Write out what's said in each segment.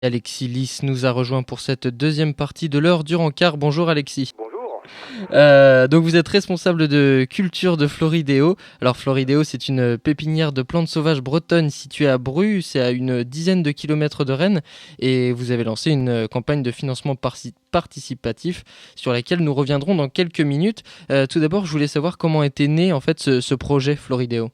Alexis Lys nous a rejoint pour cette deuxième partie de l'heure du rencard. Bonjour Alexis. Bonjour. Donc vous êtes responsable de culture de Floridéo. Alors Floridéo, c'est une pépinière de plantes sauvages bretonnes située à Bru, c'est à une dizaine de kilomètres de Rennes, et vous avez lancé une campagne de financement participatif sur laquelle nous reviendrons dans quelques minutes. Tout d'abord, je voulais savoir comment était né en fait ce projet Floridéo.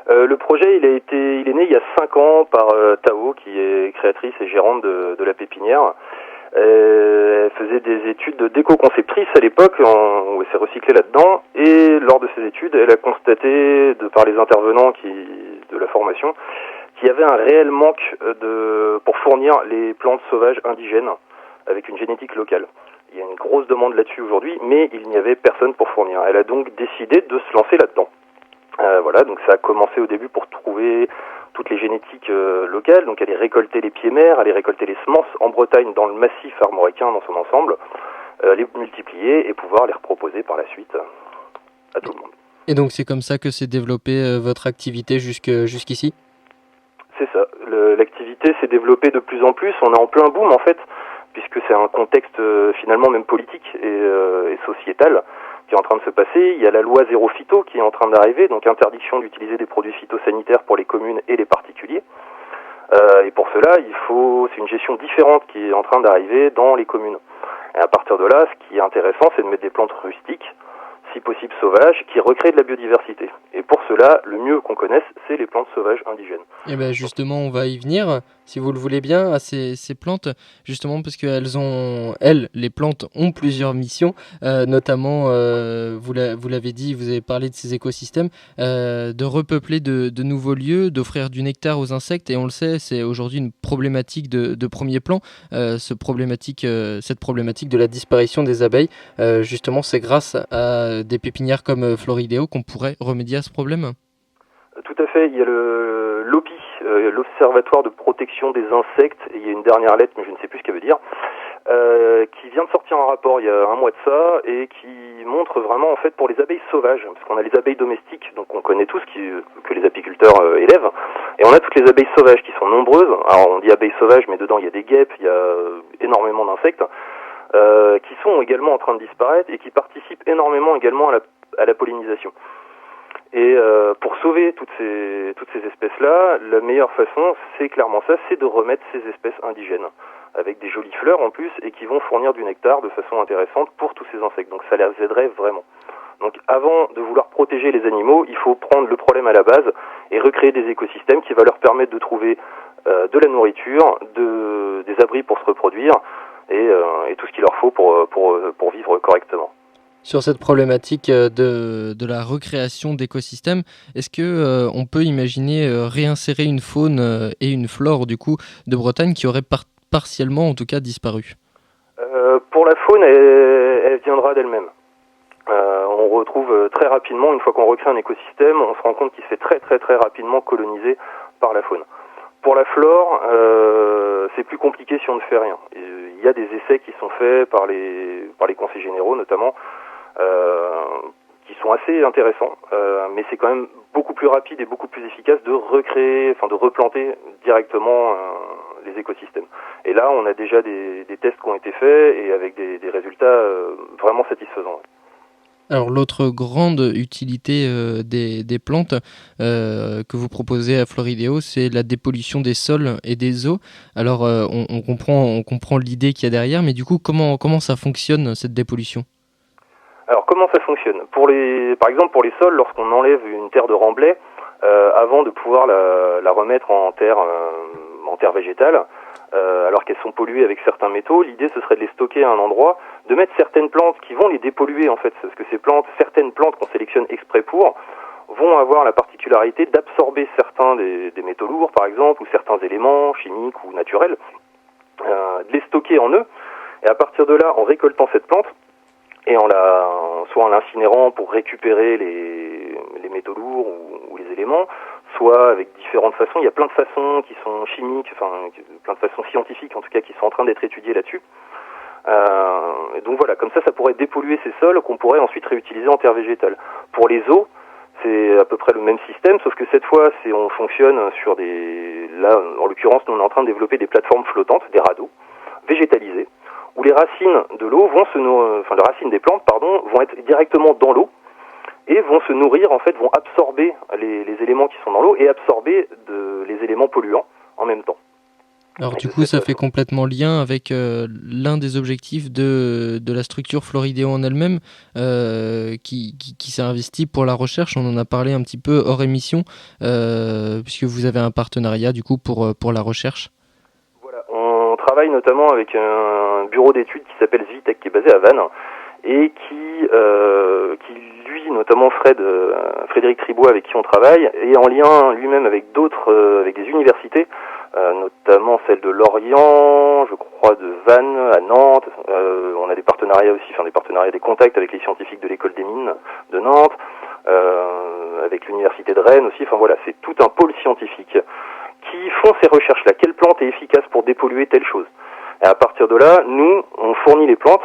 Le projet, il est né il y a 5 ans par Tao, qui est créatrice et gérante de la pépinière. Elle faisait des études d'éco-conceptrice à l'époque, où elle s'est recyclée là-dedans, et lors de ces études, elle a constaté, de par les intervenants de la formation, qu'il y avait un réel manque pour fournir les plantes sauvages indigènes avec une génétique locale. Il y a une grosse demande là-dessus aujourd'hui, mais il n'y avait personne pour fournir. Elle a donc décidé de se lancer là-dedans. Voilà, donc ça a commencé au début pour trouver toutes les génétiques locales, donc aller récolter les pieds-mères, aller récolter les semences en Bretagne dans le massif armoricain dans son ensemble, les multiplier et pouvoir les reproposer par la suite à tout le monde. Et donc c'est comme ça que s'est développée votre activité jusqu'ici ? C'est ça, l'activité s'est développée de plus en plus, on est en plein boom en fait, puisque c'est un contexte finalement même politique et sociétal qui est en train de se passer. Il y a la loi zéro phyto qui est en train d'arriver, donc interdiction d'utiliser des produits phytosanitaires pour les communes et les particuliers. Et pour cela, c'est une gestion différente qui est en train d'arriver dans les communes. Et à partir de là, ce qui est intéressant, c'est de mettre des plantes rustiques, si possible sauvages, qui recréent de la biodiversité. Et pour cela, le mieux qu'on connaisse, c'est les plantes sauvages indigènes. Et bien justement, on va y venir, si vous le voulez bien, à ces plantes, justement parce que les plantes ont plusieurs missions, notamment, vous l'avez dit, vous avez parlé de ces écosystèmes, de repeupler de nouveaux lieux, d'offrir du nectar aux insectes, et on le sait, c'est aujourd'hui une problématique de premier plan, cette problématique de la disparition des abeilles. Justement, c'est grâce à des pépinières comme Floridéo qu'on pourrait remédier à ce problème. Tout à fait, il y a l'OPI, l'Observatoire de protection des insectes, et il y a une dernière lettre, mais je ne sais plus ce qu'elle veut dire, qui vient de sortir un rapport il y a un mois de ça, et qui montre vraiment, en fait, pour les abeilles sauvages, parce qu'on a les abeilles domestiques, donc on connaît tous, que les apiculteurs élèvent, et on a toutes les abeilles sauvages qui sont nombreuses. Alors on dit abeilles sauvages, mais dedans il y a des guêpes, il y a énormément d'insectes, qui sont également en train de disparaître, et qui participent énormément également à la pollinisation. Et pour sauver toutes ces espèces-là, la meilleure façon, c'est clairement ça, c'est de remettre ces espèces indigènes, avec des jolies fleurs en plus, et qui vont fournir du nectar de façon intéressante pour tous ces insectes. Donc ça les aiderait vraiment. Donc avant de vouloir protéger les animaux, il faut prendre le problème à la base et recréer des écosystèmes qui va leur permettre de trouver de la nourriture, des abris pour se reproduire, et tout ce qu'il leur faut pour vivre correctement. Sur cette problématique de la recréation d'écosystèmes, est-ce que on peut imaginer réinsérer une faune et une flore du coup de Bretagne qui auraient partiellement en tout cas disparu ? Pour la faune, elle viendra d'elle-même. On retrouve très rapidement, une fois qu'on recrée un écosystème, on se rend compte qu'il se fait très très très rapidement coloniser par la faune. Pour la flore, c'est plus compliqué si on ne fait rien. Il y a des essais qui sont faits par les conseils généraux notamment, qui sont assez intéressants, mais c'est quand même beaucoup plus rapide et beaucoup plus efficace de replanter directement les écosystèmes. Et là, on a déjà des tests qui ont été faits et avec des résultats vraiment satisfaisants. Alors l'autre grande utilité des plantes que vous proposez à Floridéo, c'est la dépollution des sols et des eaux. Alors on comprend l'idée qu'il y a derrière, mais du coup comment ça fonctionne cette dépollution ? Alors comment ça fonctionne ? Par exemple pour les sols, lorsqu'on enlève une terre de remblai, avant de pouvoir la remettre en terre végétale, alors qu'elles sont polluées avec certains métaux, l'idée ce serait de les stocker à un endroit, de mettre certaines plantes qui vont les dépolluer en fait, parce que certaines plantes qu'on sélectionne exprès vont avoir la particularité d'absorber certains des métaux lourds par exemple, ou certains éléments chimiques ou naturels, de les stocker en eux, et à partir de là, en récoltant cette plante, et soit en l'incinérant pour récupérer les métaux lourds ou les éléments, soit avec différentes façons. Il y a plein de façons qui sont chimiques, plein de façons scientifiques en tout cas qui sont en train d'être étudiées là-dessus. Et donc voilà, comme ça pourrait dépolluer ces sols qu'on pourrait ensuite réutiliser en terre végétale. Pour les eaux, C'est à peu près le même système, sauf que cette fois, on fonctionne sur là, en l'occurrence, nous on est en train de développer des plateformes flottantes, des radeaux, végétalisés, où les racines de l'eau les racines des plantes, vont être directement dans l'eau et vont se nourrir, en fait, vont absorber les éléments qui sont dans l'eau et absorber les éléments polluants en même temps. Alors du coup, ça fait complètement lien avec l'un des objectifs de la structure Florideo en elle-même, qui s'est investi pour la recherche. On en a parlé un petit peu hors émission, puisque vous avez un partenariat du coup pour la recherche. Voilà, on travaille notamment avec un bureau d'études qui s'appelle Zvitech, qui est basé à Vannes, et qui lui, notamment Frédéric Tribois, avec qui on travaille, est en lien lui-même avec avec des universités, notamment celle de Lorient, je crois de Vannes, à Nantes. On a des partenariats aussi, des contacts avec les scientifiques de l'école des mines de Nantes, avec l'université de Rennes aussi. Enfin voilà, c'est tout un pôle scientifique qui font ces recherches-là. Quelle plante est efficace pour dépolluer telle chose? Et à partir de là, nous, on fournit les plantes,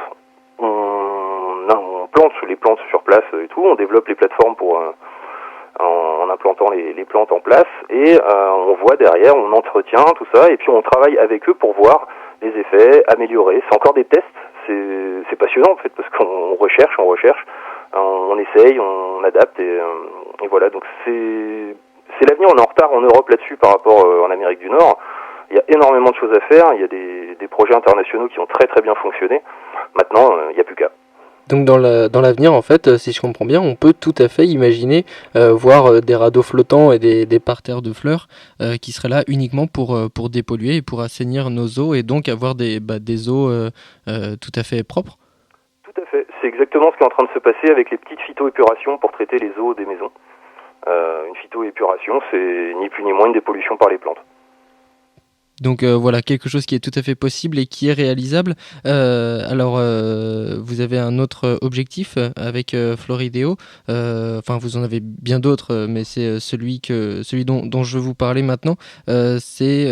on plante les plantes sur place et tout, on développe les plateformes en implantant les plantes en place, et on voit derrière, on entretient tout ça, et puis on travaille avec eux pour voir les effets, améliorer. C'est encore des tests, c'est passionnant en fait, parce qu'on recherche, on essaye, on adapte, et voilà, donc c'est l'avenir. On est en retard en Europe là-dessus par rapport en Amérique du Nord. Il y a énormément de choses à faire, il y a des projets internationaux qui ont très très bien fonctionné. Maintenant, il n'y a plus qu'à. Donc dans l'avenir, en fait, si je comprends bien, on peut tout à fait imaginer voir des radeaux flottants et des parterres de fleurs qui seraient là uniquement pour dépolluer et pour assainir nos eaux, et donc avoir des eaux tout à fait propres. Tout à fait, c'est exactement ce qui est en train de se passer avec les petites phytoépurations pour traiter les eaux des maisons. Une phytoépuration, c'est ni plus ni moins une dépollution par les plantes. Donc voilà, quelque chose qui est tout à fait possible et qui est réalisable. Alors, vous avez un autre objectif avec Florideo. Enfin, vous en avez bien d'autres, mais c'est celui dont je veux vous parler maintenant. C'est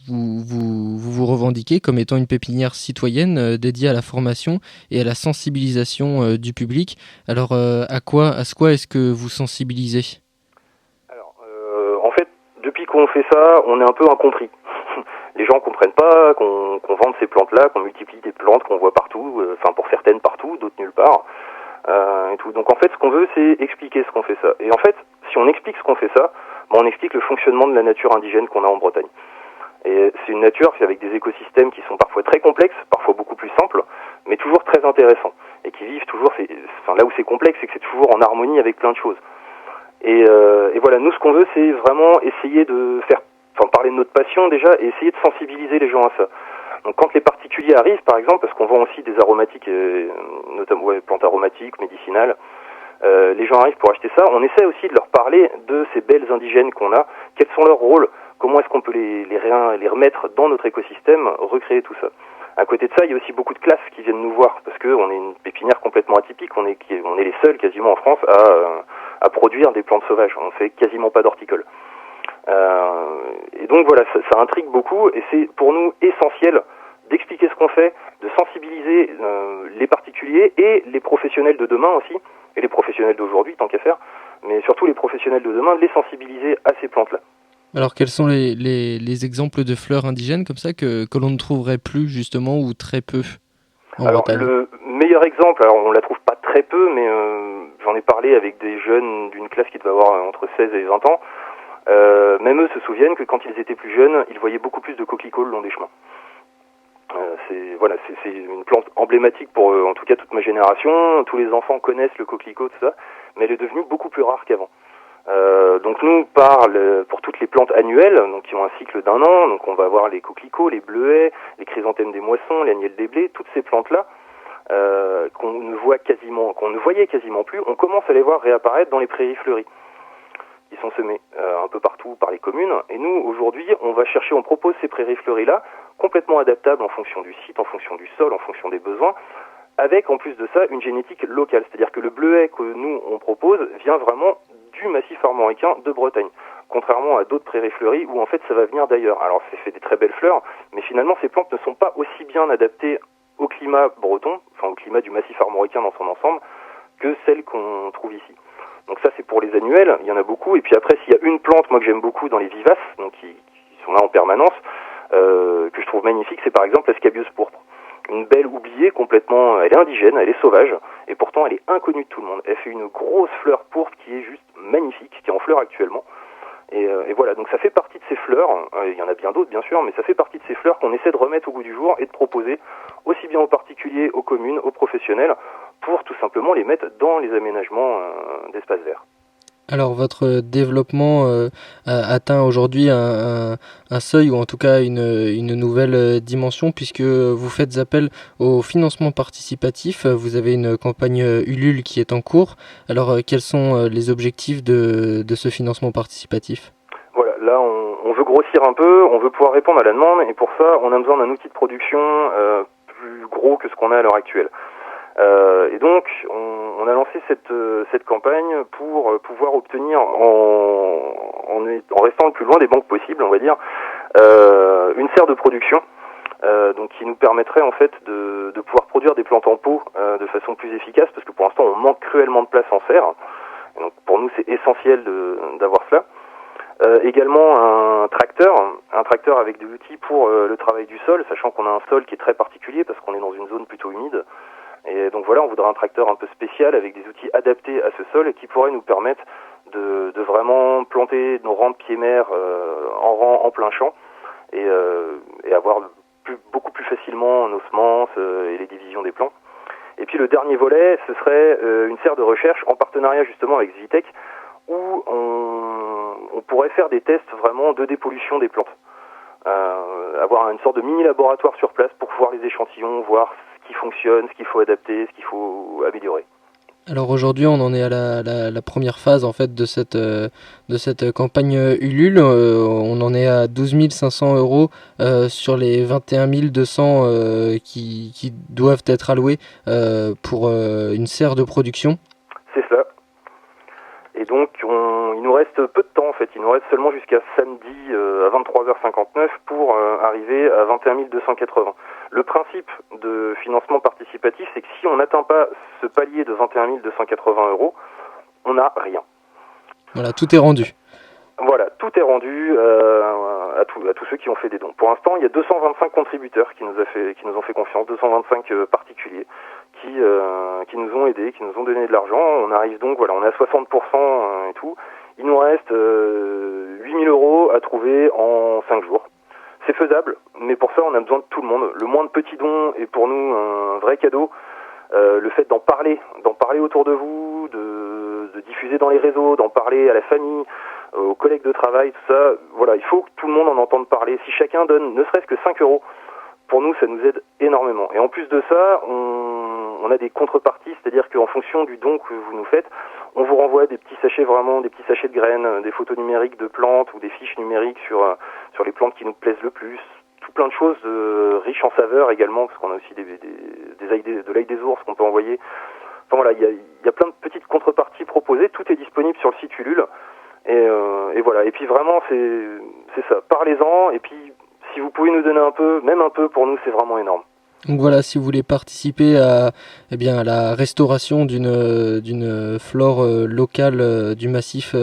vous revendiquez comme étant une pépinière citoyenne dédiée à la formation et à la sensibilisation du public. Alors, à quoi est-ce que vous sensibilisez ? En fait, depuis qu'on fait ça, on est un peu incompris. Les gens comprennent pas qu'on vende ces plantes-là, qu'on multiplie des plantes qu'on voit partout, pour certaines partout, d'autres nulle part, et tout. Donc en fait, ce qu'on veut, c'est expliquer ce qu'on fait ça. Et en fait, si on explique ce qu'on fait ça, on explique le fonctionnement de la nature indigène qu'on a en Bretagne. Et c'est une nature avec des écosystèmes qui sont parfois très complexes, parfois beaucoup plus simples, mais toujours très intéressants. Et qui vivent toujours, là où c'est complexe, c'est que c'est toujours en harmonie avec plein de choses. Et voilà, nous ce qu'on veut, c'est vraiment essayer de parler de notre passion déjà, et essayer de sensibiliser les gens à ça. Donc quand les particuliers arrivent, par exemple, parce qu'on vend aussi des aromatiques, notamment plantes aromatiques, médicinales, les gens arrivent pour acheter ça, on essaie aussi de leur parler de ces belles indigènes qu'on a, quels sont leurs rôles, comment est-ce qu'on peut les remettre dans notre écosystème, recréer tout ça. À côté de ça, il y a aussi beaucoup de classes qui viennent nous voir, parce qu'on est une pépinière complètement atypique, on est les seuls quasiment en France à produire des plantes sauvages, on fait quasiment pas d'horticoles. Et donc voilà, ça intrigue beaucoup, et c'est pour nous essentiel d'expliquer ce qu'on fait, de sensibiliser les particuliers et les professionnels de demain aussi, et les professionnels d'aujourd'hui tant qu'à faire, mais surtout les professionnels de demain, de les sensibiliser à ces plantes-là. Alors quels sont les exemples de fleurs indigènes comme ça que l'on ne trouverait plus justement, ou très peu en Bretagne ? Le meilleur exemple, alors on la trouve pas très peu, mais j'en ai parlé avec des jeunes d'une classe qui devait avoir entre 16 et 20 ans. Même eux se souviennent que quand ils étaient plus jeunes, ils voyaient beaucoup plus de coquelicots le long des chemins. C'est une plante emblématique pour en tout cas toute ma génération. Tous les enfants connaissent le coquelicot, tout ça, mais elle est devenue beaucoup plus rare qu'avant. Donc nous parle pour toutes les plantes annuelles, donc qui ont un cycle d'1 an. Donc on va avoir les coquelicots, les bleuets, les chrysanthèmes des moissons, les agnelles des blés, toutes ces plantes-là qu'on ne voyait quasiment plus. On commence à les voir réapparaître dans les prairies fleuries. Ils sont semés un peu partout par les communes. Et nous, aujourd'hui, on propose ces prairies fleuries-là, complètement adaptables en fonction du site, en fonction du sol, en fonction des besoins, avec en plus de ça une génétique locale. C'est-à-dire que le bleuet que nous, on propose vient vraiment du massif armoricain de Bretagne. Contrairement à d'autres prairies fleuries où en fait ça va venir d'ailleurs. Alors ça fait des très belles fleurs, mais finalement ces plantes ne sont pas aussi bien adaptées au climat breton, au climat du massif armoricain dans son ensemble, que celles qu'on trouve ici. Donc ça c'est pour les annuels, il y en a beaucoup. Et puis après s'il y a une plante moi que j'aime beaucoup dans les vivaces, donc qui sont là en permanence, que je trouve magnifique, c'est par exemple la scabieuse pourpre. Une belle oubliée complètement, elle est indigène, elle est sauvage, et pourtant elle est inconnue de tout le monde. Elle fait une grosse fleur pourpre qui est juste magnifique, qui est en fleur actuellement. Et voilà, donc ça fait partie de ces fleurs, il y en a bien d'autres bien sûr, mais ça fait partie de ces fleurs qu'on essaie de remettre au goût du jour et de proposer aussi bien aux particuliers, aux communes, aux professionnels, pour tout simplement les mettre dans les aménagements d'espaces verts. Alors votre développement a atteint aujourd'hui un seuil ou en tout cas une nouvelle dimension puisque vous faites appel au financement participatif. Vous avez une campagne Ulule qui est en cours. Alors quels sont les objectifs de ce financement participatif ? Voilà, là on veut grossir un peu, on veut pouvoir répondre à la demande et pour ça on a besoin d'un outil de production plus gros que ce qu'on a à l'heure actuelle. Et donc, on a lancé cette campagne pour pouvoir obtenir, en restant le plus loin des banques possible, on va dire, une serre de production, donc qui nous permettrait en fait de pouvoir produire des plantes en pot de façon plus efficace, parce que pour l'instant, on manque cruellement de place en serre. Et donc, pour nous, c'est essentiel d'avoir cela. Également un tracteur avec des outils pour le travail du sol, sachant qu'on a un sol qui est très particulier parce qu'on est dans une zone plutôt humide. Et donc voilà, on voudrait un tracteur un peu spécial avec des outils adaptés à ce sol et qui pourrait nous permettre de vraiment planter nos rangs de pieds-mers en rang en plein champ et avoir beaucoup plus facilement nos semences et les divisions des plants. Et puis le dernier volet, ce serait une serre de recherche en partenariat justement avec Zitech où on pourrait faire des tests vraiment de dépollution des plantes. Avoir une sorte de mini-laboratoire sur place pour pouvoir les échantillons, voir ce qui fonctionne, ce qu'il faut adapter, ce qu'il faut améliorer. Alors aujourd'hui, on en est à la première phase en fait de cette campagne Ulule. On en est à 12 500 euros sur les 21 200 qui doivent être alloués pour une serre de production. C'est cela. Et donc, il nous reste peu de temps en fait. Il nous reste seulement jusqu'à samedi à 23h59 pour arriver à 21 280. Le principe de financement participatif, c'est que si on n'atteint pas ce palier de 21 280 euros, on n'a rien. Voilà, tout est rendu. Voilà, tout est rendu à tous ceux qui ont fait des dons. Pour l'instant, il y a 225 contributeurs qui nous ont fait confiance, 225 particuliers qui nous ont aidés, qui nous ont donné de l'argent. On arrive donc, voilà, on est à 60% et tout. Il nous reste 8 000 euros à trouver en 5 jours. C'est faisable, mais pour ça, on a besoin de tout le monde. Le moins de petits dons est pour nous un vrai cadeau. Le fait d'en parler autour de vous, de diffuser dans les réseaux, d'en parler à la famille, aux collègues de travail, tout ça, voilà, il faut que tout le monde en entende parler. Si chacun donne ne serait-ce que 5 euros, pour nous, ça nous aide énormément. Et en plus de ça, on a des contreparties, c'est-à-dire qu'en fonction du don que vous nous faites, on vous renvoie des petits sachets de graines, des photos numériques de plantes ou des fiches numériques sur les plantes qui nous plaisent le plus. Tout plein de choses riches en saveurs également, parce qu'on a aussi de l'ail des ours qu'on peut envoyer. Enfin voilà, il y a plein de petites contreparties proposées, tout est disponible sur le site Ulule. Et voilà, et puis vraiment c'est ça, parlez-en, et puis si vous pouvez nous donner un peu, même un peu, pour nous c'est vraiment énorme. Donc voilà, si vous voulez participer à la restauration d'une flore locale du massif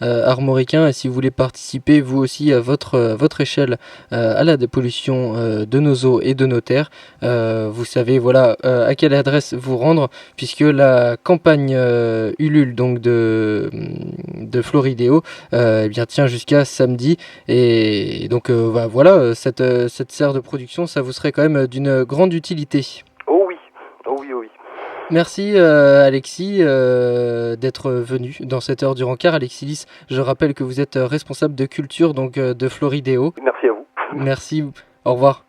armoricain, et si vous voulez participer vous aussi à votre échelle à la dépollution de nos eaux et de nos terres, vous savez voilà à quelle adresse vous rendre, puisque la campagne Ulule donc de Floridéo tient jusqu'à samedi, et donc voilà, cette serre de production, ça vous serait quand même d'une grande utilité. Oh oui, oh oui, oh oui. Merci Alexis d'être venu dans cette heure du rencard. Alexis Lys, je rappelle que vous êtes responsable de culture donc de Floridéo. Merci à vous. Merci, au revoir.